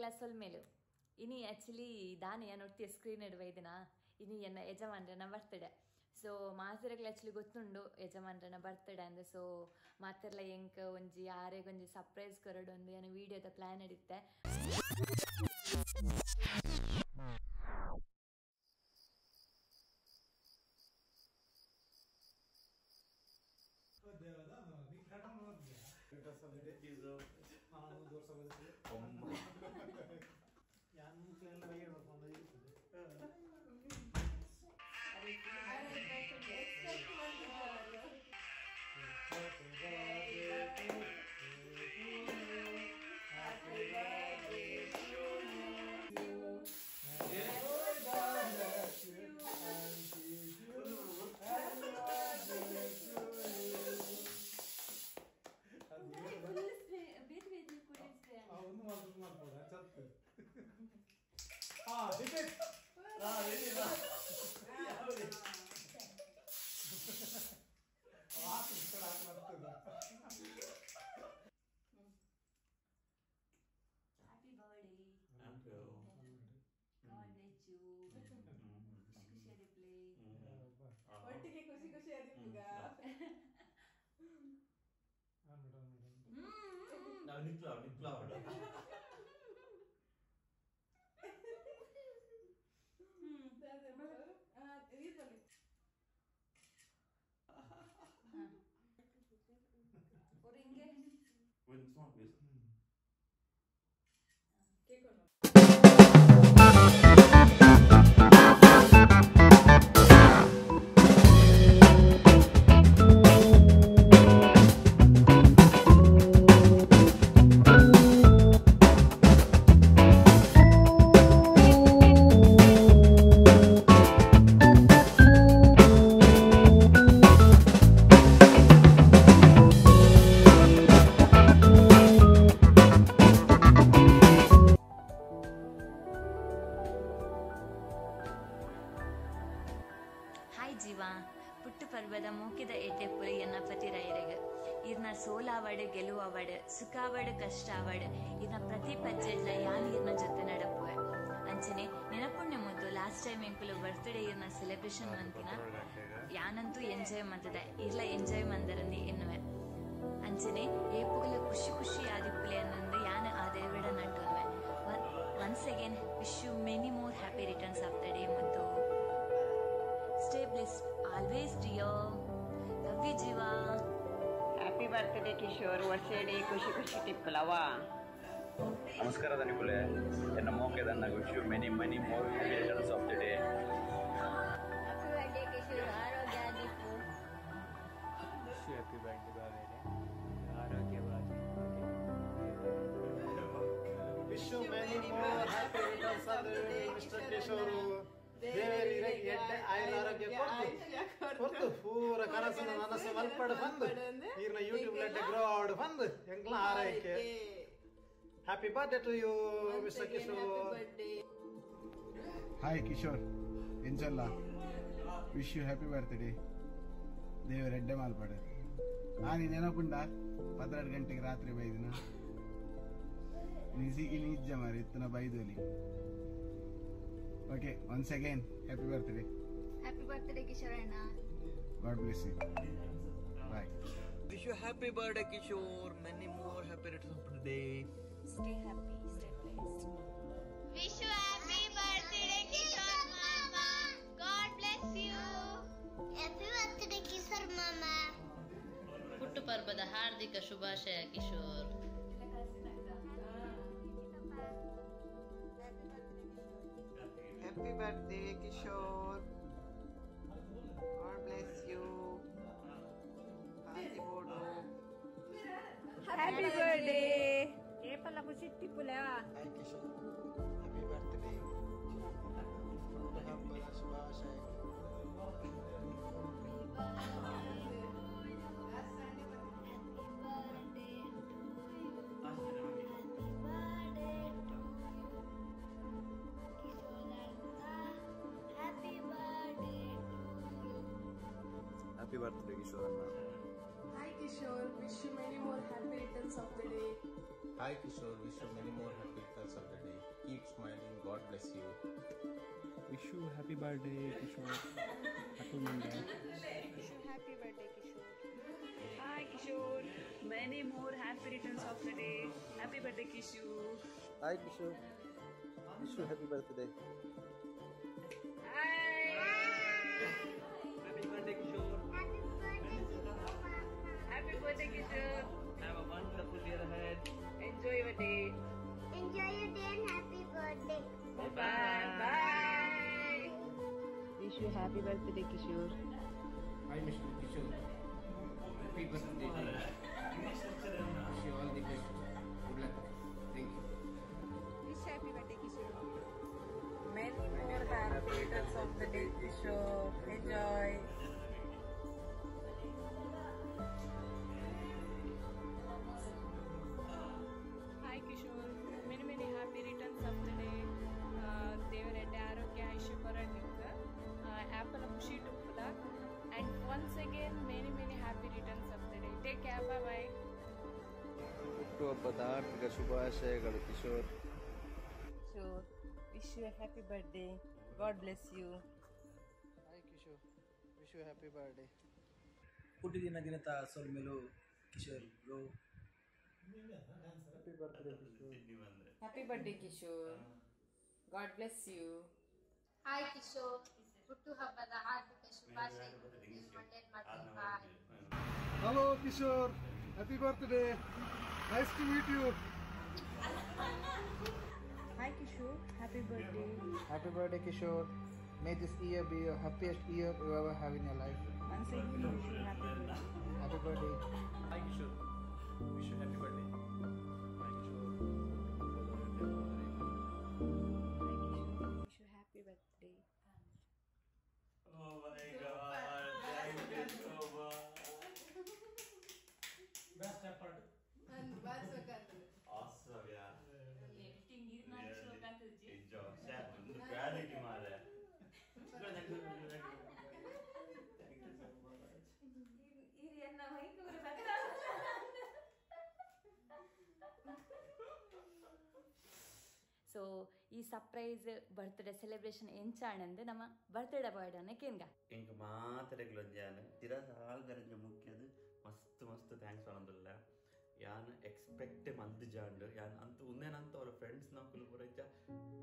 Class ಮೇಲು ಇನಿ actually ದಾನೆ ನೋಡ್ತೀಯ ಸ್ಕ್ರೀನ್ ಇಡುವ ಇದನ್ನ ಇನಿ ಎನ್ನ ಯಜಮಾನ್ರನ ಬರ್ತಡೆ ಸೊ ಮಾತೆರೆಗ್ಲ ಆ್ಯಕ್ಚುಲಿ ಗೊತ್ತುಂಡು ಯಜಮಾನ್ರನ ಬರ್ತಡೆ ಅಂದೆ ಸೊ ಮಾತೆರ್ಲ ಎಂಕ್ ಒಂಜಿ ಆರೆಗೊಂಜಿ ಸರ್ಪ್ರೈಸ್ ಕೊರಡೊಂದು ಏನು ವೀಡಿಯೋದ ಪ್ಲ್ಯಾನ್ ಇಡಿತ್ತೆ ಪುಟ್ಟು ಪರ್ವದ ಮೂಕಿದ ಏಟೆ ಪುರಿ ಎನ್ನ ಪತಿರೈರೆಗ್ ಇರ್ನ ಸೋಲಾವಡ್ ಗೆಲುವವಡ್ ಸುಖಾವಡ್ ಕಷ್ಟಾವಡ್ ಇರ್ನ ಪ್ರತಿ ಪಜ್ಜೆಡ್ಲ ಯಾನ್ ಇರ್ನ ಜೊತೆ ನಡಪುವೆ ಅಂಚನೆ ನೆನಪುಣ್ಯ ಮುದ್ದು ಲಾಸ್ಟ್ ಟೈಮ್ ಎಂಕುಲು ಬರ್ತ್ಡೇ ಇರ್ನ ಸೆಲೆಬ್ರೇಷನ್ ಮಂತಿನ ಯಾನಂತೂ ಎಂಜಾಯ್ ಮಂತದೆ ಇರ್ಲ ಎಂಜಾಯ್ ಮಂದರಂದಿ ಎನ್ನುವೆ ಅಂಚನೆ ಏಪುಗಲ ಖುಷಿ ಖುಷಿ ಆದಿಪ್ಪುಲೆ ಅನ್ನೊಂದು ಯಾನ ಆ ದೇವಡ ನಟ್ಟುವೆ once again wish you many more happy returns of the day ಮುದ್ದು Stay blessed always, dear. Love you, Jiva. Happy birthday, Kishore. ವರ್ಷಡಿ ಖುಷಿ ಖುಷಿ ಟಿಪ್ಪಲವಾ. ನಮಸ್ಕಾರ ದನಿಪುಲೆ ಎನ್ನ ಮೋಕೆ ದನ್ನ wish you many more returns of the day. Happy birthday, Kishore. ಆರೋಗ್ಯ ದೀಪು. Happy birthday ಬಾವೇರೆ. ಆರೋಗ್ಯವಾಗಿ. Wish you many more happy returns of the day, Mr. Kishore. ದೇವರಿಗೆ ಎಡ್ಡೆ ಆಯುರ ಆರೋಗ್ಯ ಕೊಟ್ಟು ಪೂರ ಕನಸಿನ ನನಸು ಮಲ್ಪಡು ಬಂದು ಈರ್ನ ಯೂಟ್ಯೂಬ್ ಲೆಡ್ಡೆ ಗ್ರೋ ಆಡು ಬಂದು ಎಂಗ್ಲ ಆರೈಕೆ happy birthday to you mister Kishore. Hi Kishore ಎಂಚಲ್ಲ ವಿಶ್ ಯು ಹ್ಯಾಪಿ ಬರ್ತ್ಡೇ ದೇವ ರೆಡ್ಡೆ ಮಾಲ್ಪಡೆ ನೀ ನೆನಪುಂಡ 12 ಗಂಟೆಗೆ ರಾತ್ರಿ ಬೈದಿನ ನಿಜಿಗೆ ನಿಜ ಮಾರಿ ಇತ್ತನ ಬೈದೋಲಿ. Okay, once again, happy birthday. Happy birthday, Kishore Anna. God bless you. Bye. Wish you happy birthday, Kishore. Many more happy returns of the day. Stay happy, stay blessed. Wish you happy birthday, Kishore Mama. God bless you. Happy birthday, Kishore Mama. ಪುಟ್ಟು ಪರ್ವದ ಹಾರ್ದಿಕ ಶುಭಾಶಯ Kishore. Happy birthday, Kishore. God bless you. Happy birthday. Happy birthday. ಏಪಲ್ಲ ಖುಷಿ ಟಿಪ್ಪುಲೆ. Hi Kishore. Happy birthday. ಪುಟ್ಟ ಹಬ್ಬದ ಶುಭಾಶಯ. Happy birthday, Kishore Anna. Hi Kishore, wish you many more happy returns of the day. Hi Kishore, wish you many more happy returns of the day. bless you. Wish you happy birthday, Kishore. Happy Monday. Wish you happy birthday, Kishore. Hi, Kishore. Many more happy returns of the day. Happy birthday, Kishore. Hi Kishore. Wish you happy birthday. Hi. Happy birthday, Kishore. Happy birthday, Kishore. Have a wonderful year ahead. Enjoy your day. Enjoy your day and happy birthday. Bye. Bye. Wish you happy birthday, Kishore. Hi, Mr. Kishore. Happy birthday. Wish you all the best. Good luck. Thank you. Wish happy birthday, Kishore. Many more happy returns of the day, Kishore. Enjoy. Hi, Kishore. Many happy returns of the day. ದೇವರೆಡ್ಡೆ ಆರೋಗ್ಯ ಐಶ್ಯ ಕೊರಡ್ಲಿಕ್ಕೆ apple ಖುಷಿ ಟುಪ್ಪದ and once again many happy returns of the day. Take care. Bye. ಹುಟ್ಟುಹಬ್ಬದ ಹಾರ್ದಿಕ ಶುಭಾಶಯಗಳು Kishore. Sure. Wish you a happy birthday. God bless you. Hi Kishore. Wish you happy birthday. ಹುಟ್ಟಿದಿನ ದಿನದ ಸೊಲ್ಮೆಲು Kishore bro. Happy birthday Kishore. Happy birthday, Kishore. God bless you. Hi, Kishore. ಹುಟ್ಟುಹಬ್ಬದ ಹಾರ್ದಿಕ ಶುಭಾಶಯಗಳು. ಒಳ್ಳೆಯದು ಮಾಡಿ. ಬಾಯ್. Hello Kishore. Happy birthday. Nice to meet you. Hi, Kishore. Happy birthday. Happy birthday Kishore. May this year be your happiest year you ever have in your life. Once again, wish you happy birthday. Happy birthday. Hi Kishore. Wish you happy birthday. Hi Kishore. Wish you happy birthday. Oh my God! Thank you so much. Best effort. Awesome, yeah. Really enjoy. Chef, quality mare. Thank you so much. So ಈ surprise birthday celebration ಎಂಚಾಣಂದು ನಮ್ಮ birthday ಬಾಯ್ ಕೇನ್ಗ ಇಂಕ ಮಾತ್ರೆಗಳೊಂಜಾನು ತಿರ ಸಾಲ್ಗರಂಜ ಮುಖ್ಯದು ಮಸ್ತ್ ಮಸ್ತ್ thanks ಅನಂದುಲ್ಲ ಯಾನ್ expect month ಜಾಂಡು ಯಾನ್ ಅಂತ ಉಂದೇನಂತ ಅವ್ರ friends ನಾವು ಕುಲು ಪೂರ ಇಜ್ಜ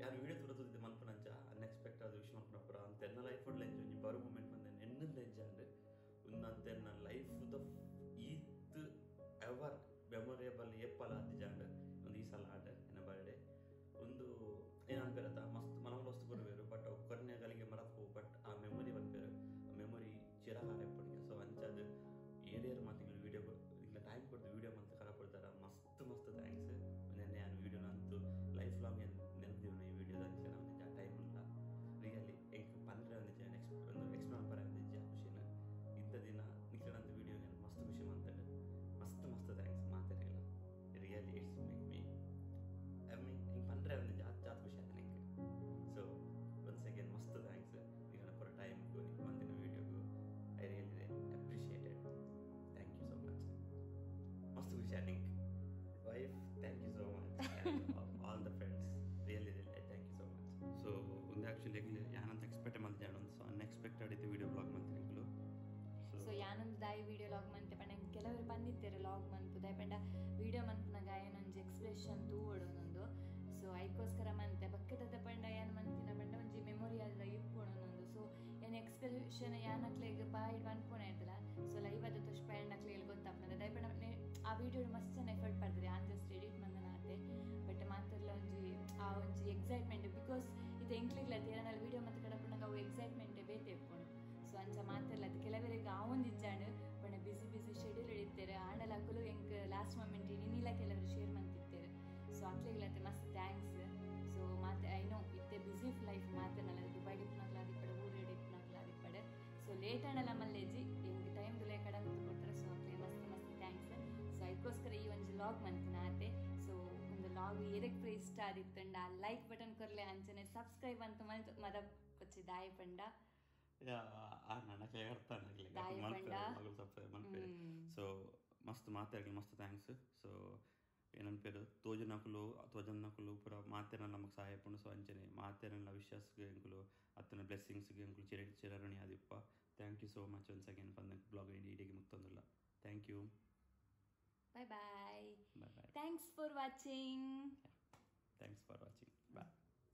ಯಾನ್ ವಿಡಿಯೋ ತುರತುದಿದ್ದೆ ಮಲ್ಪನಂಚ ಅನ್ಎಕ್ಸ್ಪೆಕ್ಟ್ ಅದು ವಿಶ್ ಮಲ್ಪನ ಪೂರ ಅಂತ ಎನ್ನ ಲೈಫ್ ಒಡ್ಲ ಎಂಜ್ ಒಂಜಿ ಬರು ಮೂಮೆಂಟ್ ಬಂದೆ ಎನ್ನಂದ ಎಂಜಾಂಡು ಉನ್ನಂತ ನನ್ನ ಲೈಫ್ ದ ಈತ್ ಎವರ್ ಮೆಮೊರೇಬಲ್ ಏಪಲ ಜಾಂಡು ಒಂದು ಈ ಸಲ ಆಡ ಎನ್ನ ಬರ್ಡೇ ಒಂದು ಏನನ್ಪೇರತ್ತ ಮಸ್ತ್ ಮನವಲ್ಲ ವಸ್ತು ಕೊಡಬೇರು ಬಟ್ ಅವು ಕೊನೆಗಳಿಗೆ ಮರಪು ಬಟ್ ಆ ಮೆಮೊರಿ ಬಂದ್ಬೇರು ಆ ಮೆಮೊರಿ ಚಿರಕಾಲ ಎಪ್ಪಡಿಗೆ ಸೊ ಅಂಚದು ಏರಿಯರ್ ಮಾತಿಗಳು ವೀಡಿಯೋ ಇಲ್ಲ ಟೈಮ್ ಕೊಡ್ದು ವೀಡಿಯೋ ಮಂತ್ ಕರಪಡ್ತಾರ ಮಸ್ತ್ ಮಸ್ತ್ ಥ್ಯಾಂಕ್ಸ್ ನೆನ್ನೆ ನಾನು ವೀಡಿಯೋನ ಅಂತೂ ಲೈಫ್ ಲಾಂಗ್ ನೆನಪಿದೀವಿ ಈ ವಿಡಿಯೋದ ಅಂಚೆ ನಾವು ನಿಜ ಟೈಮ್ ಇಲ್ಲ ರಿಯಲಿ ಎಂಕ್ ಪಂದ್ರೆ ಒಂದು ಎಕ್ಸ್ಪ್ಲೇನ್ ಪರ ನಿಜ ಖುಷಿನ ಇಂಥ ದಿನ ನಿಖಿಲಂತ ವೀಡಿಯೋ ಮಸ್ತ್ ಖುಷಿ ಮಾತಾಡು ಮಸ್ತ್ ಮಸ್ತ್ ಥ್ಯಾಂಕ್ಸ್ ಮಾತಾಡಿಲ್ಲ ರಿಯಲಿ ಇಟ್ಸ್ ಮೇಕ್ ಮೀ ಹಿಂಗೆ ಪಂದ್ರೆ ಒಂದು ಜಾತ್ ಖುಷಿ ಆಯ್ತು ನನಗೆ ಸೊ ಒನ್ಸ್ ಅಗೇನ್ ಮಸ್ತ್ ಥ್ಯಾಂಕ್ಸ್ ಈಗ ಪರ ಟೈಮ್ಗೂ ನಿಮ್ಗೆ ಬಂದಿನ ವೀಡಿಯೋಗೂ I really appreciated thank you so much ಮಸ್ತ್ ಖುಷಿ ಆಯ್ತು ನಿಂಗೆ wife thank you so much all the friends really thank you so much so ಒಂದು ಆ್ಯಕ್ಚುಲಿ ಯಾನಂತ ಎಕ್ಸ್ಪೆಕ್ಟ್ ಮಾಡ್ತಿದ್ದೆ ಒಂದು ಸೊ ಅನ್ಎಕ್ಸ್ಪೆಕ್ಟೆಡ್ ಇತ್ತು ವೀಡಿಯೋ ಬ್ಲಾಗ್ ಮಾಡ್ತೀನಿ ಸೊ ಯಾನೊಂದು ದಾಯಿ ವಿಡಿಯೋ ಲಾಗ್ ಮಂತೆ ಪಂಡ ಕೆಲವರು ಬಂದಿದ್ದಾರೆ ಲಾಗ್ ಮನ್ಪು ದಾಯಿ ಪಂಡ ವಿಡಿಯೋ ಮನ್ಪುನಾಗ ಏನೊಂದು ಎಕ್ಸ್ಪ್ರೆಷನ್ ತೂವಡೊಂದೊಂದು ಸೊ ಅದಕ್ಕೋಸ್ಕರ ಮಂತೆ ಬಕ್ಕದ ಪಂಡ ಏನು ಮಂತಿನ ಪಂಡ ಒಂಜಿ ಮೆಮೊರಿ ಎಲ್ಲ ಇಪ್ಪೊಣೊಂದೊಂದು ಸೊ ಏನು ಎಕ್ಸ್ಪ್ರೆಷನ್ ಯಾನಕ್ಲೆಗ್ ಬಾಯಿಡ್ ಬಂದ್ಪೋಣ ಇರ್ತಲ್ಲ ಸೊ ಲೈವ್ ಅದು ತುಷ್ಪ ಹೆಣ್ಣಕ್ಲೆಗ್ ಗೊತ್ತಾಗ್ತದೆ ದಾಯಿ ಪಂಡ ಆ ವಿಡಿಯೋ ಮಸ್ತ್ ಚೆನ್ನ ಎಫರ್ಟ್ ಪಡ್ತಾರೆ ಆನ್ ಜಸ್ಟ್ ಎಡಿಟ್ ಮಂದನ ಆತೆ ಬಟ್ ಮಾತ್ರಲ್ಲ ಒಂಜಿ ಎಕ್ಸೈಟ್ಮೆಂಟ್ ಬಿಕಾಸ್ ಇದು ಎಂಕ್ಲಿಗ್ಲ ತೀರನಲ್ಲಿ ವಿಡಿಯೋ ಮತ್ತೆ ಕಡಪುನಾಗ ಅವು ಎಕ್ಸೈಟ್ಮೆಂಟೇ ಬೇತೆ ಇಪ್ಪುಂಡು ಸೊ ಅಂಚ ಮಾತ್ರಲ್ಲ ಅದು ಕೆಲವರಿಗೆ ಆವೊಂದು ಇಜ್ಜಾಂಡು ಬಣ್ಣ ಬಿಸಿ ಶೆಡ್ಯೂಲ್ ಹಿಡಿತಾರೆ ಆಂಡಲ್ ಹಾಕಲು ಹೆಂಗೆ ಲಾಸ್ಟ್ ಮೂಮೆಂಟ್ ಇನ್ನಿಲ್ಲ ಕೆಲವರು ಶೇರ್ ಮಾಡ್ತಿರ್ತಾರೆ ಸೊ ಅಕ್ಲಿಗ್ಲತ್ತೆ ಮಸ್ತ್ ಥ್ಯಾಂಕ್ಸ್ ಸೊ ಮಾತೆ ಐನೋ ಇತ್ತೆ ಬಿಸಿ ಲೈಫ್ ಮಾತನಲ್ಲ ದುಬೈ ಡಿಪ್ನಾಗ್ಲ ಅದಿಪ್ಪಡೆ ಊರೇ ಡಿಪ್ನಾಗ್ಲ ಅದಿಪ್ಪಡೆ ಸೊ ಲೇಟ್ ಆಂಡಲ್ಲ ಮಲ್ಲೇಜಿ ಹೆಂಗೆ ಟೈಮ್ ದುಲೆ ಕಡ ಕೊಡ್ತಾರೆ ಸೊ ಅಕ್ಲಿ ಮಸ್ತ್ ಥ್ಯಾಂಕ್ಸ್ ಸೊ ಅದಕ್ಕೋಸ್ಕರ ಈ ಒಂದು ಲಾಗ್ ಮಂತಿನ ಆತೆ ಸೊ ಒಂದು ಲಾಗ್ ಏರಕ್ಕೆ ಇಷ್ಟ ಆದಿತ್ತಂಡ ಲೈಕ್ ಬಟನ್ ಕೊರ್ಲೆ ಅಂಚನೆ ಸಬ್ಸ್ಕ್ರೈಬ್ ಅಂತ ಮದ ಕೊಚ್ಚಿ ದಾಯಿ ಪಂಡ ನನಗೆ ಹೇಳ್ತಾನೆ ಸೊ ಮಸ್ತ್ ಮಾತಾಡಲಿ ಮಸ್ತ್ ಥ್ಯಾಂಕ್ಸ್ ಸೊ ಏನನ್ಪೇರು ತೋಜನಕುಲು ಪೂರ ಮಾತೇನ ನಮ್ಮ ನಮಗೆ ಸಹಾಯ ಪುಂಡು. ಸೊ ಅಂಚನೆ ಮಾತೆರಲ್ಲ ವಿಶ್ವಾಸಕ್ಕೆ ಎಂಕುಲು ಅತ್ತನ ಬ್ಲೆಸ್ಸಿಂಗ್ಸ್ಗೆ ಎಂಕುಲು ಚಿರರಣಿ ಆದಿಪ್ಪ. Thank you so much once again ಪಂದ ಬ್ಲಾಗ್ ಇಡೀಗೆ ಮುಕ್ತೊಂದುಲ್ಲ. Thank you. Bye bye. Bye bye. Thanks for watching. Thanks for watching. Bye.